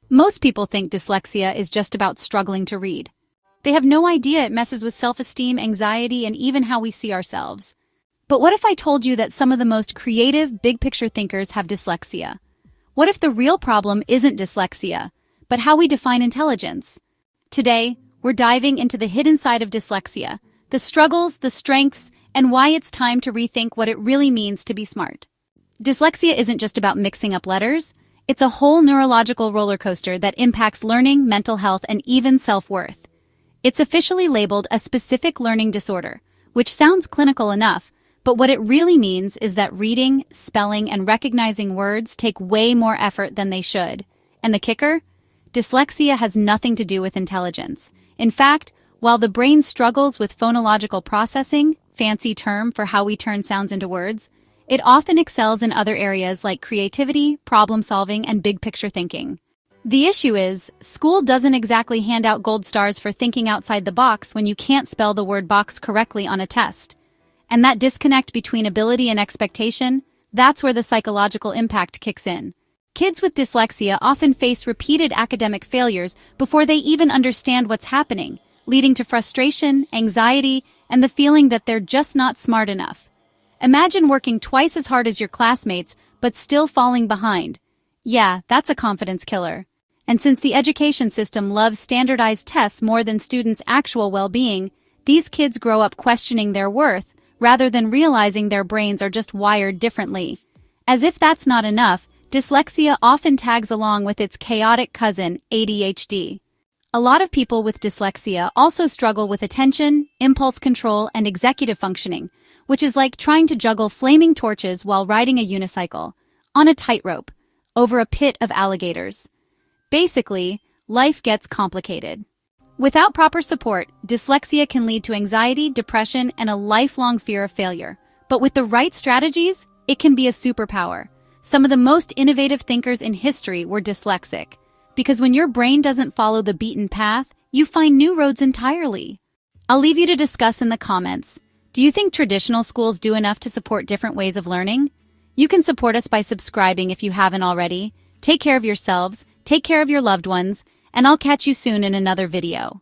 Most people think dyslexia is just about struggling to read. They have no idea it messes with self-esteem, anxiety, and even how we see ourselves. But what if I told you that some of the most creative, big-picture thinkers have dyslexia? What if the real problem isn't dyslexia, but how we define intelligence? Today, we're diving into the hidden side of dyslexia, the struggles, the strengths, and why it's time to rethink what it really means to be smart. Dyslexia isn't just about mixing up letters. It's a whole neurological roller coaster that impacts learning, mental health, and even self-worth. It's officially labeled a specific learning disorder, which sounds clinical enough, but what it really means is that reading, spelling, and recognizing words take way more effort than they should. And the kicker? Dyslexia has nothing to do with intelligence. In fact, while the brain struggles with phonological processing, fancy term for how we turn sounds into words, it often excels in other areas like creativity, problem-solving, and big-picture thinking. The issue is, school doesn't exactly hand out gold stars for thinking outside the box when you can't spell the word box correctly on a test. And that disconnect between ability and expectation, that's where the psychological impact kicks in. Kids with dyslexia often face repeated academic failures before they even understand what's happening, leading to frustration, anxiety, and the feeling that they're just not smart enough. Imagine working twice as hard as your classmates, but still falling behind. Yeah, that's a confidence killer. And since the education system loves standardized tests more than students' actual well-being, these kids grow up questioning their worth, rather than realizing their brains are just wired differently. As if that's not enough, dyslexia often tags along with its chaotic cousin, ADHD. A lot of people with dyslexia also struggle with attention, impulse control, and executive functioning, which is like trying to juggle flaming torches while riding a unicycle, on a tightrope, over a pit of alligators. Basically, life gets complicated. Without proper support, dyslexia can lead to anxiety, depression, and a lifelong fear of failure. But with the right strategies, it can be a superpower. Some of the most innovative thinkers in history were dyslexic, because when your brain doesn't follow the beaten path, you find new roads entirely. I'll leave you to discuss in the comments. Do you think traditional schools do enough to support different ways of learning? You can support us by subscribing if you haven't already. Take care of yourselves, take care of your loved ones, and I'll catch you soon in another video.